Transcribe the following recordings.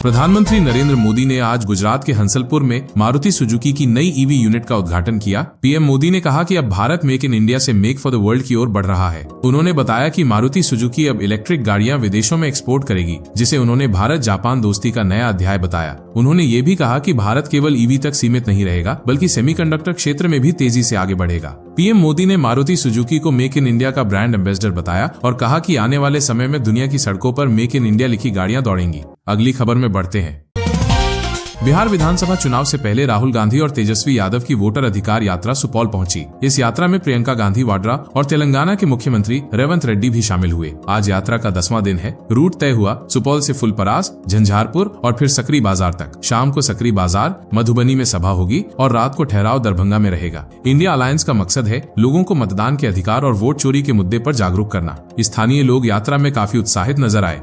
प्रधानमंत्री नरेंद्र मोदी ने आज गुजरात के हंसलपुर में मारुति सुजुकी की नई ईवी यूनिट का उद्घाटन किया। पीएम मोदी ने कहा कि अब भारत मेक इन इंडिया से मेक फॉर द वर्ल्ड की ओर बढ़ रहा है। उन्होंने बताया कि मारुति सुजुकी अब इलेक्ट्रिक गाड़ियां विदेशों में एक्सपोर्ट करेगी, जिसे उन्होंने भारत जापान दोस्ती का नया अध्याय बताया। उन्होंने ये भी कहा कि भारत केवल ईवी तक सीमित नहीं रहेगा, बल्कि सेमीकंडक्टर क्षेत्र में भी तेजी से आगे बढ़ेगा। पीएम मोदी ने मारुति सुजुकी को मेक इन इंडिया का ब्रांड एम्बेसडर बताया और कहा कि आने वाले समय में दुनिया की सड़कों पर मेक इन इंडिया लिखी गाड़ियां दौड़ेंगी। अगली खबर में बढ़ते हैं। बिहार विधानसभा चुनाव से पहले राहुल गांधी और तेजस्वी यादव की वोटर अधिकार यात्रा सुपौल पहुंची। इस यात्रा में प्रियंका गांधी वाड्रा और तेलंगाना के मुख्यमंत्री रेवंत रेड्डी भी शामिल हुए। आज यात्रा का 10वां दिन है। रूट तय हुआ सुपौल से फुलपरास, झंझारपुर और फिर सकरी बाजार तक। शाम को सकरी बाजार, मधुबनी में सभा होगी और रात को ठहराव दरभंगा में रहेगा। इंडिया अलायंस का मकसद है लोगों को मतदान के अधिकार और वोट चोरी के मुद्दे पर जागरूक करना। स्थानीय लोग यात्रा में काफी उत्साहित नजर आए।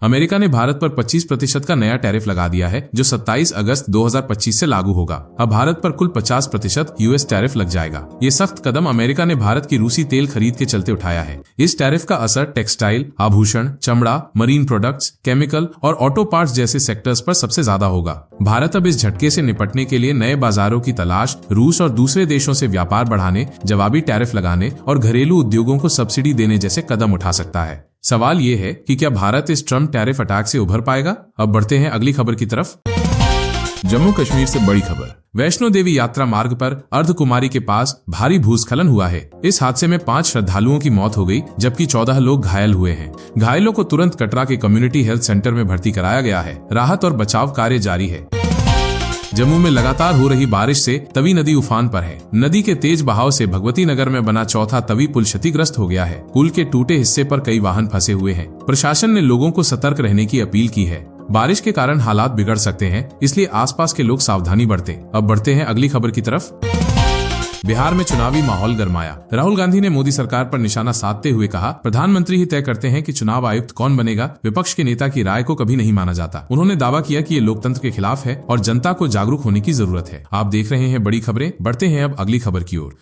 अमेरिका ने भारत पर 25% का नया टैरिफ लगा दिया है, जो 27 अगस्त 2025 से लागू होगा। अब भारत पर कुल 50% यूएस टैरिफ लग जाएगा। ये सख्त कदम अमेरिका ने भारत की रूसी तेल खरीद के चलते उठाया है। इस टैरिफ का असर टेक्सटाइल, आभूषण, चमड़ा, मरीन प्रोडक्ट्स, केमिकल और ऑटो पार्ट्स जैसे सेक्टर्स पर सबसे ज्यादा होगा। भारत अब इस झटके से निपटने के लिए नए बाजारों की तलाश, रूस और दूसरे देशों से व्यापार बढ़ाने, जवाबी टैरिफ लगाने और घरेलू उद्योगों को सब्सिडी देने जैसे कदम उठा सकता है। सवाल ये है कि क्या भारत इस ट्रम्प टैरिफ अटैक से उभर पाएगा? अब बढ़ते हैं अगली खबर की तरफ। जम्मू कश्मीर से बड़ी खबर। वैष्णो देवी यात्रा मार्ग पर अर्धकुमारी के पास भारी भूस्खलन हुआ है। इस हादसे में 5 श्रद्धालुओं की मौत हो गई, जबकि 14 लोग घायल हुए हैं। घायलों को तुरंत कटरा के कम्युनिटी हेल्थ सेंटर में भर्ती कराया गया है। राहत और बचाव कार्य जारी है। जम्मू में लगातार हो रही बारिश से तवी नदी उफान पर है। नदी के तेज बहाव से भगवती नगर में बना चौथा तवी पुल क्षतिग्रस्त हो गया है। पुल के टूटे हिस्से पर कई वाहन फंसे हुए हैं। प्रशासन ने लोगों को सतर्क रहने की अपील की है। बारिश के कारण हालात बिगड़ सकते हैं, इसलिए आसपास के लोग सावधानी बरतें। अब बढ़ते हैं अगली खबर की तरफ। बिहार में चुनावी माहौल गरमाया। राहुल गांधी ने मोदी सरकार पर निशाना साधते हुए कहा, प्रधानमंत्री ही तय करते हैं कि चुनाव आयुक्त कौन बनेगा। विपक्ष के नेता की राय को कभी नहीं माना जाता। उन्होंने दावा किया कि ये लोकतंत्र के खिलाफ है और जनता को जागरूक होने की जरूरत है। आप देख रहे हैं बड़ी खबरें। बढ़ते हैं अब अगली खबर की ओर।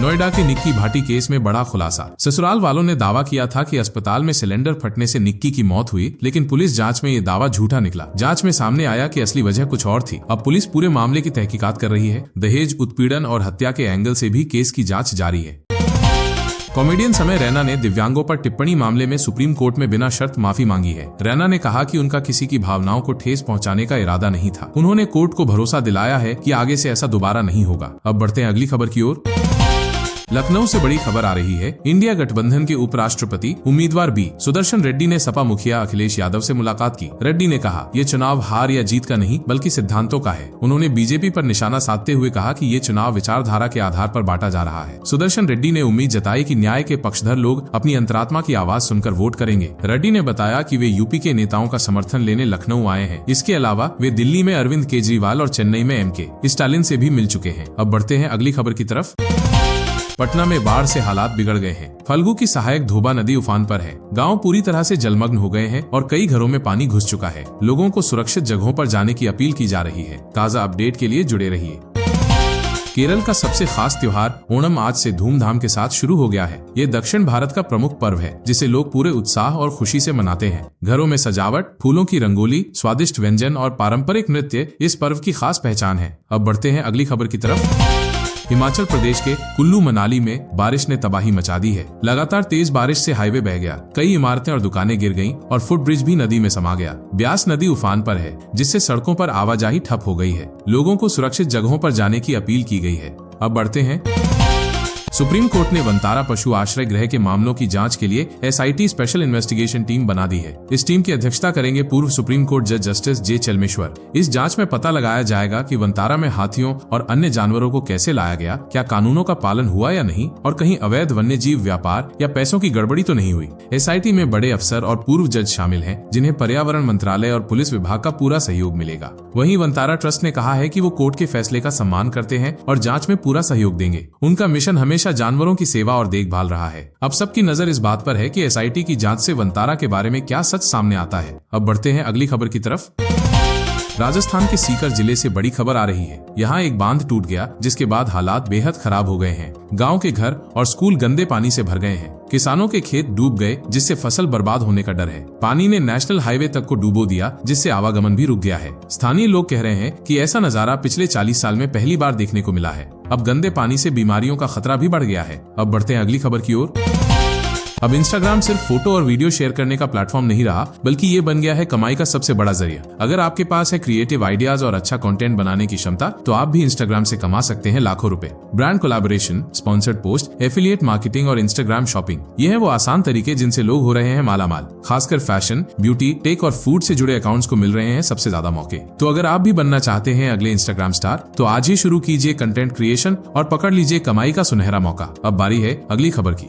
नोएडा के निक्की भाटी केस में बड़ा खुलासा। ससुराल वालों ने दावा किया था कि अस्पताल में सिलेंडर फटने से निक्की की मौत हुई, लेकिन पुलिस जांच में ये दावा झूठा निकला। जांच में सामने आया कि असली वजह कुछ और थी। अब पुलिस पूरे मामले की तहकीकात कर रही है। दहेज, उत्पीड़न और हत्या के एंगल से भी केस की जांच जारी है। कॉमेडियन समय रैना ने दिव्यांगों पर टिप्पणी मामले में सुप्रीम कोर्ट में बिना शर्त माफी मांगी है। रैना ने कहा कि उनका किसी की भावनाओं को ठेस पहुंचाने का इरादा नहीं था। उन्होंने कोर्ट को भरोसा दिलाया है कि आगे से ऐसा दोबारा नहीं होगा। अब बढ़ते हैं अगली खबर की ओर। लखनऊ से बड़ी खबर आ रही है। इंडिया गठबंधन के उपराष्ट्रपति उम्मीदवार बी सुदर्शन रेड्डी ने सपा मुखिया अखिलेश यादव से मुलाकात की। रेड्डी ने कहा, ये चुनाव हार या जीत का नहीं बल्कि सिद्धांतों का है। उन्होंने बीजेपी पर निशाना साधते हुए कहा कि ये चुनाव विचारधारा के आधार पर बांटा जा रहा है। सुदर्शन रेड्डी ने उम्मीद जताई कि न्याय के पक्षधर लोग अपनी अंतरात्मा की आवाज सुनकर वोट करेंगे। रेड्डी ने बताया कि वे यूपी के नेताओं का समर्थन लेने लखनऊ आए हैं। इसके अलावा वे दिल्ली में अरविंद केजरीवाल और चेन्नई में एमके स्टालिन से भी मिल चुके हैं। अब बढ़ते हैं अगली खबर की तरफ। पटना में बाढ़ से हालात बिगड़ गए हैं। फल्गु की सहायक धोबा नदी उफान पर है। गांव पूरी तरह से जलमग्न हो गए हैं और कई घरों में पानी घुस चुका है। लोगों को सुरक्षित जगहों पर जाने की अपील की जा रही है। ताजा अपडेट के लिए जुड़े रहिए। केरल का सबसे खास त्योहार ओणम आज से धूमधाम के साथ शुरू हो गया है। ये दक्षिण भारत का प्रमुख पर्व है, जिसे लोग पूरे उत्साह और खुशी से मनाते हैं। घरों में सजावट, फूलों की रंगोली, स्वादिष्ट व्यंजन और पारंपरिक नृत्य इस पर्व की खास पहचान है। अब बढ़ते हैं अगली खबर की तरफ। हिमाचल प्रदेश के कुल्लू मनाली में बारिश ने तबाही मचा दी है। लगातार तेज बारिश से हाईवे बह गया। कई इमारतें और दुकानें गिर गईं और फुटब्रिज भी नदी में समा गया। ब्यास नदी उफान पर है, जिससे सड़कों पर आवाजाही ठप हो गई है। लोगों को सुरक्षित जगहों पर जाने की अपील की गई है। अब बढ़ते हैं। सुप्रीम कोर्ट ने वनतारा पशु आश्रय गृह के मामलों की जांच के लिए एसआईटी स्पेशल इन्वेस्टिगेशन टीम बना दी है। इस टीम की अध्यक्षता करेंगे पूर्व सुप्रीम कोर्ट जज जस्टिस जे चलमेश्वर। इस जांच में पता लगाया जाएगा कि वनतारा में हाथियों और अन्य जानवरों को कैसे लाया गया, क्या कानूनों का पालन हुआ या नहीं, और कहीं अवैध वन्य जीव व्यापार या पैसों की गड़बड़ी तो नहीं हुई। एसआईटी में बड़े अफसर और पूर्व जज शामिल हैं, जिन्हें पर्यावरण मंत्रालय और पुलिस विभाग का पूरा सहयोग मिलेगा। वहीं वनतारा ट्रस्ट ने कहा है कि वो कोर्ट के फैसले का सम्मान करते हैं और जांच में पूरा सहयोग देंगे। उनका मिशन हमेशा जानवरों की सेवा और देखभाल रहा है। अब सबकी नजर इस बात पर है कि एसआईटी की जांच से वनतारा के बारे में क्या सच सामने आता है। अब बढ़ते हैं अगली खबर की तरफ। राजस्थान के सीकर जिले से बड़ी खबर आ रही है। यहाँ एक बांध टूट गया, जिसके बाद हालात बेहद खराब हो गए हैं। गांव के घर और स्कूल गंदे पानी से भर गए हैं। किसानों के खेत डूब गए, जिससे फसल बर्बाद होने का डर है। पानी ने नेशनल हाईवे तक को डुबो दिया, जिससे आवागमन भी रुक गया है। स्थानीय लोग कह रहे हैं कि ऐसा नजारा पिछले 40 साल में पहली बार देखने को मिला है। अब गंदे पानी से बीमारियों का खतरा भी बढ़ गया है। अब बढ़ते हैं अगली खबर की ओर। अब इंस्टाग्राम सिर्फ फोटो और वीडियो शेयर करने का प्लेटफॉर्म नहीं रहा, बल्कि ये बन गया है कमाई का सबसे बड़ा जरिया। अगर आपके पास है क्रिएटिव आइडियाज और अच्छा कंटेंट बनाने की क्षमता, तो आप भी इंस्टाग्राम से कमा सकते हैं लाखों रुपए। Brand collaboration, sponsored post, affiliate marketing और इंस्टाग्राम शॉपिंग, ये है वो आसान तरीके जिनसे लोग हो रहे हैं मालामाल। खासकर फैशन, ब्यूटी, टेक और फूड से जुड़े अकाउंट्स को मिल रहे हैं सबसे ज्यादा मौके। तो अगर आप भी बनना चाहते हैं अगले इंस्टाग्राम स्टार, तो आज ही शुरू कीजिए कंटेंट क्रिएशन और पकड़ लीजिए कमाई का सुनहरा मौका। अब बारी है अगली खबर की।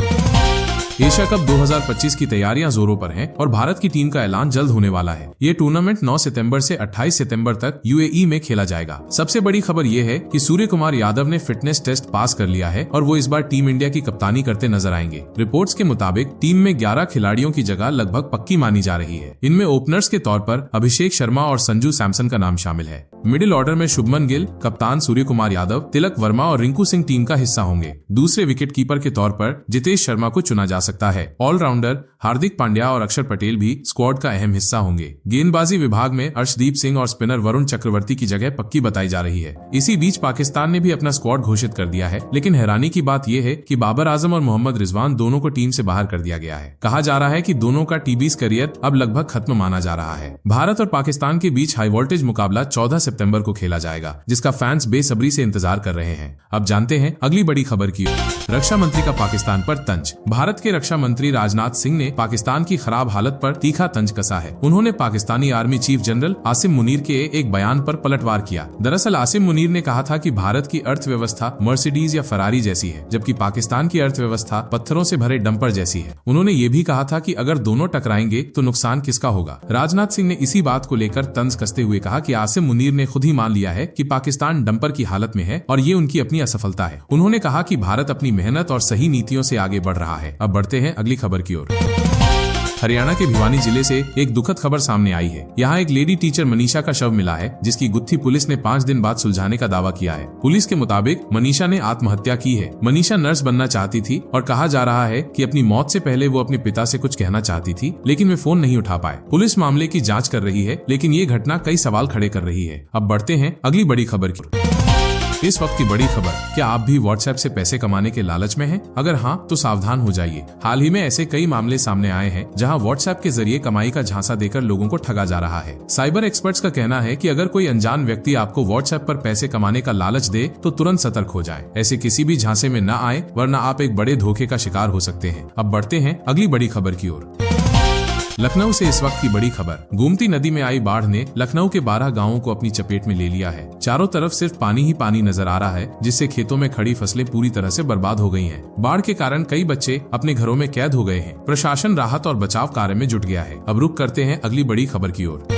एशिया कप 2025 की तैयारियां जोरों पर हैं और भारत की टीम का ऐलान जल्द होने वाला है। ये टूर्नामेंट 9 सितंबर से 28 सितंबर तक यूएई में खेला जाएगा। सबसे बड़ी खबर ये है कि सूर्य कुमार यादव ने फिटनेस टेस्ट पास कर लिया है और वो इस बार टीम इंडिया की कप्तानी करते नजर आएंगे। रिपोर्ट्स के मुताबिक टीम में 11 खिलाड़ियों की जगह लगभग पक्की मानी जा रही है। इनमें ओपनर्स के तौर पर अभिषेक शर्मा और संजू सैमसन का नाम शामिल है। मिडिल ऑर्डर में शुभमन गिल, कप्तान सूर्य कुमार यादव, तिलक वर्मा और रिंकू सिंह टीम का हिस्सा होंगे। दूसरे विकेट कीपर के तौर पर जितेश शर्मा को चुना जा सकता है। ऑलराउंडर हार्दिक पांड्या और अक्षर पटेल भी स्क्वाड का अहम हिस्सा होंगे। गेंदबाजी विभाग में अर्शदीप सिंह और स्पिनर वरुण चक्रवर्ती की जगह पक्की बताई जा रही है। इसी बीच पाकिस्तान ने भी अपना स्क्वाड घोषित कर दिया है, लेकिन हैरानी की बात यह है कि बाबर आजम और मोहम्मद रिजवान दोनों को टीम से बाहर कर दिया गया है। कहा जा रहा है कि दोनों का टी20 करियर अब लगभग खत्म माना जा रहा है। भारत और पाकिस्तान के बीच हाई वोल्टेज मुकाबला 14 सितंबर को खेला जाएगा, जिसका फैंस बेसब्री से इंतजार कर रहे हैं। अब जानते हैं अगली बड़ी खबर की। रक्षा मंत्री का पाकिस्तान पर तंज। भारत के रक्षा मंत्री राजनाथ सिंह ने पाकिस्तान की खराब हालत पर तीखा तंज कसा है। उन्होंने Pakistani army chief general Asim Munir के एक बयान पर पलटवार किया। दरअसल आसिम मुनीर ने कहा था कि भारत की अर्थव्यवस्था मर्सिडीज या फरारी जैसी है, जबकि पाकिस्तान की अर्थव्यवस्था पत्थरों से भरे डंपर जैसी है। उन्होंने ये भी कहा था कि अगर दोनों टकराएंगे तो नुकसान किसका होगा। राजनाथ सिंह ने इसी बात को लेकर तंज कसते हुए कहा कि आसिम मुनीर ने खुद ही मान लिया है कि पाकिस्तान डंपर की हालत में है और ये उनकी अपनी असफलता है। उन्होंने कहा कि भारत अपनी मेहनत और सही नीतियों से आगे बढ़ रहा है। अब बढ़ते हैं अगली खबर की ओर। हरियाणा के भिवानी जिले से एक दुखद खबर सामने आई है। यहाँ एक लेडी टीचर मनीषा का शव मिला है, जिसकी गुत्थी पुलिस ने 5 दिन बाद सुलझाने का दावा किया है। पुलिस के मुताबिक मनीषा ने आत्महत्या की है। मनीषा नर्स बनना चाहती थी और कहा जा रहा है कि अपनी मौत से पहले वो अपने पिता से कुछ कहना चाहती थी, लेकिन वे फोन नहीं उठा पाए। पुलिस मामले की जाँच कर रही है, लेकिन ये घटना कई सवाल खड़े कर रही है। अब बढ़ते हैं अगली बड़ी खबर की। इस वक्त की बड़ी खबर, क्या आप भी व्हाट्सएप से पैसे कमाने के लालच में हैं? अगर हाँ, तो सावधान हो जाइए। हाल ही में ऐसे कई मामले सामने आए हैं जहां व्हाट्सएप के जरिए कमाई का झांसा देकर लोगों को ठगा जा रहा है। साइबर एक्सपर्ट्स का कहना है कि अगर कोई अनजान व्यक्ति आपको व्हाट्सएप पर पैसे कमाने का लालच दे तो तुरंत सतर्क हो जाए। ऐसे किसी भी झांसे में न आए, वरना आप एक बड़े धोखे का शिकार हो सकते हैं। अब बढ़ते हैं अगली बड़ी खबर की ओर। लखनऊ से इस वक्त की बड़ी खबर, गोमती नदी में आई बाढ़ ने लखनऊ के 12 गांवों को अपनी चपेट में ले लिया है। चारों तरफ सिर्फ पानी ही पानी नजर आ रहा है, जिससे खेतों में खड़ी फसलें पूरी तरह से बर्बाद हो गई हैं। बाढ़ के कारण कई बच्चे अपने घरों में कैद हो गए हैं। प्रशासन राहत और बचाव कार्य में जुट गया है। अब रुक करते हैं अगली बड़ी खबर की ओर।